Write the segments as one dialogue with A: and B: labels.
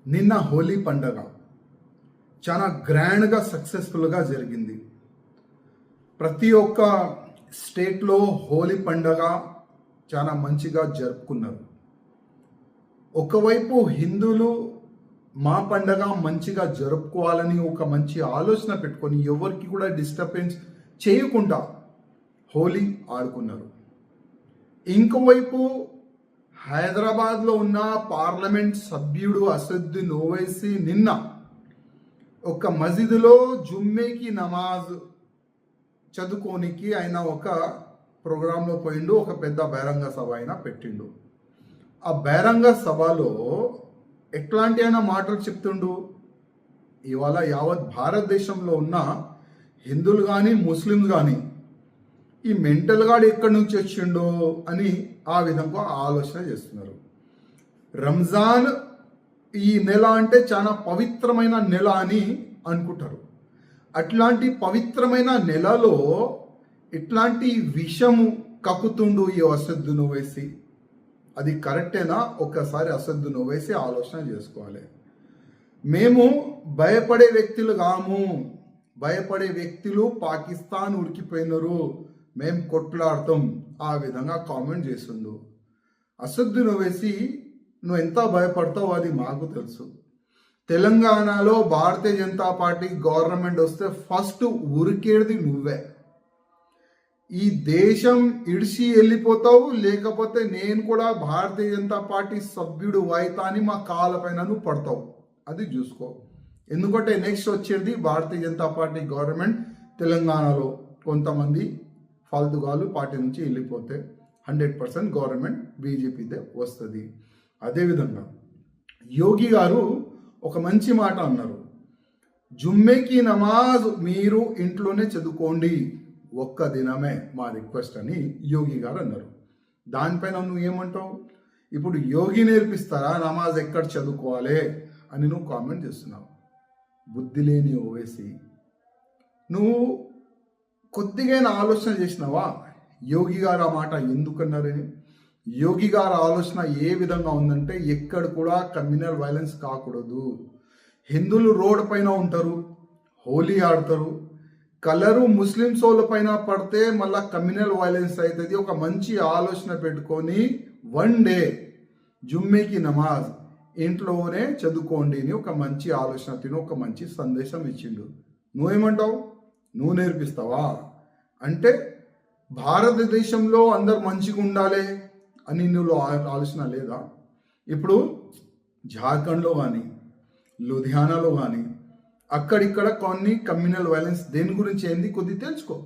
A: నిన్న హోలీ పండగ చాలా గ్రాండ్గా సక్సెస్ఫుల్గా జరిగింది. ప్రతి ఒక్క స్టేట్లో హోలీ పండగ చాలా మంచిగా జరుపుకున్నారు. ఒకవైపు హిందువులు మా పండగ మంచిగా జరుపుకోవాలని ఒక మంచి ఆలోచన పెట్టుకొని ఎవరికి కూడా డిస్టర్బెన్స్ చేయకుండా హోలీ ఆడుకున్నారు. ఇంకోవైపు హైదరాబాద్లో ఉన్న పార్లమెంట్ సభ్యుడు అసదుద్దీన్ ఓవైసీ నిన్న ఒక మసీదులో జుమ్మేకి నమాజ్ చదువుకోనికి ఆయన ఒక ప్రోగ్రాంలో పోయిండు. ఒక పెద్ద బహిరంగ సభ అయినా పెట్టిండు. ఆ బహిరంగ సభలో ఎట్లాంటి అయినా మాటలు చెప్తుండు. ఇవాళ యావత్ భారతదేశంలో ఉన్న హిందువులు కానీ ముస్లింలు కానీ ఈ మెంటల్ గాడు ఎక్కడి నుంచి వచ్చిండో అని ఆ విధంగా ఆలోచన చేస్తున్నారు. రంజాన్ ఈ నెల అంటే చాలా పవిత్రమైన నెల అని అనుకుంటారు. అట్లాంటి పవిత్రమైన నెలలో ఇట్లాంటి విషము కక్కుతుండు ఈ అసదుద్దీన్ ఓవైసీ. అది కరెక్టేనా? ఒక్కసారి అసదుద్దీన్ ఓవైసీ ఆలోచన చేసుకోవాలి. మేము భయపడే వ్యక్తులు కాము. భయపడే వ్యక్తులు పాకిస్తాన్ ఉరికిపోయినారు, మేము కొట్లాడతాం, ఆ విధంగా కామెంట్ చేస్తుండు. అసదుద్దీన్ ఓవైసీ నువ్వు ఎంత భయపడతావు అది మాకు తెలుసు. తెలంగాణలో భారతీయ జనతా పార్టీ గవర్నమెంట్ వస్తే ఫస్ట్ ఉరికేది నువ్వే. ఈ దేశం ఇడిసి వెళ్ళిపోతావు, లేకపోతే నేను కూడా భారతీయ జనతా పార్టీ సభ్యుడు అయితా అని మా కాళ్ళపైన నువ్వు పడతావు. అది చూసుకో. ఎందుకంటే నెక్స్ట్ వచ్చేది భారతీయ జనతా పార్టీ గవర్నమెంట్. తెలంగాణలో కొంతమంది ఫాల్తుగాలు పార్టీ నుంచి వెళ్ళిపోతే 100% గవర్నమెంట్ బీజేపీదే వస్తుంది. అదేవిధంగా యోగి గారు ఒక మంచి మాట అన్నారు. జుమ్మేకి నమాజ్ మీరు ఇంట్లోనే చదువుకోండి, ఒక్క దినమే మా రిక్వెస్ట్ అని యోగి గారు అన్నారు. దానిపైన నువ్వు ఏమంటావు? ఇప్పుడు యోగి నేర్పిస్తారా నమాజ్ ఎక్కడ చదువుకోవాలి అని నువ్వు కామెంట్ చేస్తున్నావు. బుద్ధి లేని ఓవైసీ, నువ్వు కొద్దిగా ఆలోచన చేసినావా యోగి గారు ఆ మాట ఎందుకన్నారని? యోగి గారి ఆలోచన ఏ విధంగా ఉందంటే ఎక్కడ కూడా కమ్యూనల్ వైలెన్స్ కాకూడదు. హిందువులు రోడ్ పైన ఉంటారు, హోలీ ఆడతారు, కలరు ముస్లిమ్స్ వాళ్ళ పైన పడితే మళ్ళీ కమ్యూనల్ వైలెన్స్ అవుతుంది. ఒక మంచి ఆలోచన పెట్టుకొని వన్ డే జుమ్మేకి నమాజ్ ఇంట్లోనే చదువుకోండి అని ఒక మంచి ఆలోచన తిని ఒక మంచి సందేశం ఇచ్చిండు. నువ్వేమంటావు? నువ్వు నేర్పిస్తావా? అంటే భారతదేశంలో అందరు మంచిగా ఉండాలి అని నువ్వు ఆలోచన లేదా? ఇప్పుడు జార్ఖండ్లో కానీ లుధియానాలో కానీ అక్కడిక్కడ కొన్ని కమ్యూనల్ వైలెన్స్ దేని గురించి అయింది కొద్ది తెలుసుకో.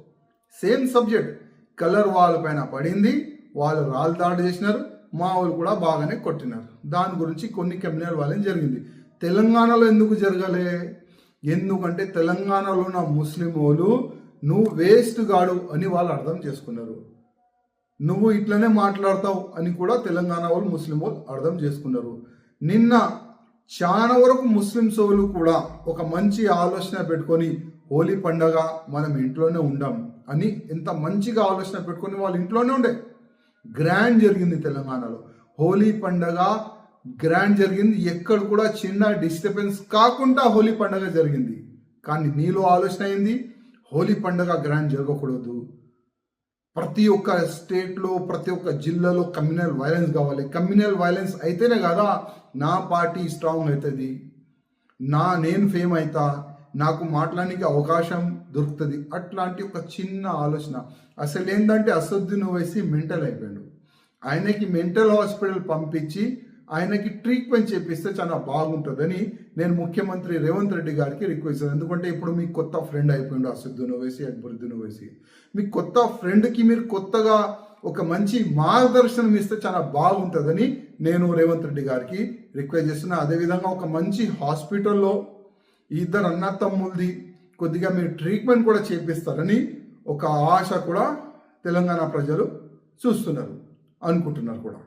A: సేమ్ సబ్జెక్ట్, కలర్ వాళ్ళ పైన పడింది, వాళ్ళు రాళ్ళు దాడి చేసినారు, మా వాళ్ళు కూడా బాగానే కొట్టినారు. దాని గురించి కొన్ని కమ్యూనల్ వైలెన్స్ జరిగింది. తెలంగాణలో ఎందుకు జరగలే? ఎందుకంటే తెలంగాణలో ఉన్న ముస్లిం వాళ్ళు నువ్వు వేస్ట్ గాడు అని వాళ్ళు అర్థం చేసుకున్నారు. నువ్వు ఇట్లనే మాట్లాడతావు అని కూడా తెలంగాణ వాళ్ళు ముస్లిం వాళ్ళు అర్థం చేసుకున్నారు. నిన్న చాలా వరకు ముస్లిం సోలు కూడా ఒక మంచి ఆలోచన పెట్టుకొని హోలీ పండగ మనం ఇంట్లోనే ఉండాం అని ఎంత మంచిగా ఆలోచన పెట్టుకొని వాళ్ళు ఇంట్లోనే ఉండే. గ్రాండ్ జరిగింది తెలంగాణలో హోలీ పండగ, గ్రాండ్ జరిగింది. ఎక్కడ కూడా చిన్న డిస్టర్బెన్స్ కాకుండా హోలీ పండగ జరిగింది. కానీ నీలో ఆలోచన అయింది హోలీ పండగ గ్రాండ్ జరగకూడదు. ప్రతి ఒక్క స్టేట్లో ప్రతి ఒక్క జిల్లాలో కమ్యూనల్ వైలెన్స్ కావాలి. కమ్యూనల్ వైలెన్స్ అయితేనే కదా నా పార్టీ స్ట్రాంగ్ అవుతుంది, నేను ఫేమ్ అవుతా, నాకు మాట్లాడడానికి అవకాశం దొరుకుతుంది. అట్లాంటి ఒక చిన్న ఆలోచన. అసలు ఏంటంటే అసదుద్దీన్ ఓవైసీ మెంటల్ అయిపోయాడు. ఆయనకి మెంటల్ హాస్పిటల్ పంపించి ఆయనకి ట్రీట్మెంట్ చేపిస్తే చాలా బాగుంటుందని నేను ముఖ్యమంత్రి రేవంత్ రెడ్డి గారికి రిక్వెస్ట్ చేస్తాను. ఎందుకంటే ఇప్పుడు మీకు కొత్త ఫ్రెండ్ అయిపోయిండు అసదుద్దీన్ ఓవైసీ, అక్బరుద్దీన్ ఓవైసీ. మీ కొత్త ఫ్రెండ్కి మీరు కొత్తగా ఒక మంచి మార్గదర్శనం ఇస్తే చాలా బాగుంటుందని నేను రేవంత్ రెడ్డి గారికి రిక్వెస్ట్ చేస్తున్నా. అదేవిధంగా ఒక మంచి హాస్పిటల్లో ఇద్దరు అన్న తమ్ముల్ది కొద్దిగా మీరు ట్రీట్మెంట్ కూడా చేపిస్తారని ఒక ఆశ కూడా తెలంగాణ ప్రజలు చూస్తున్నారు, అనుకుంటున్నారు కూడా.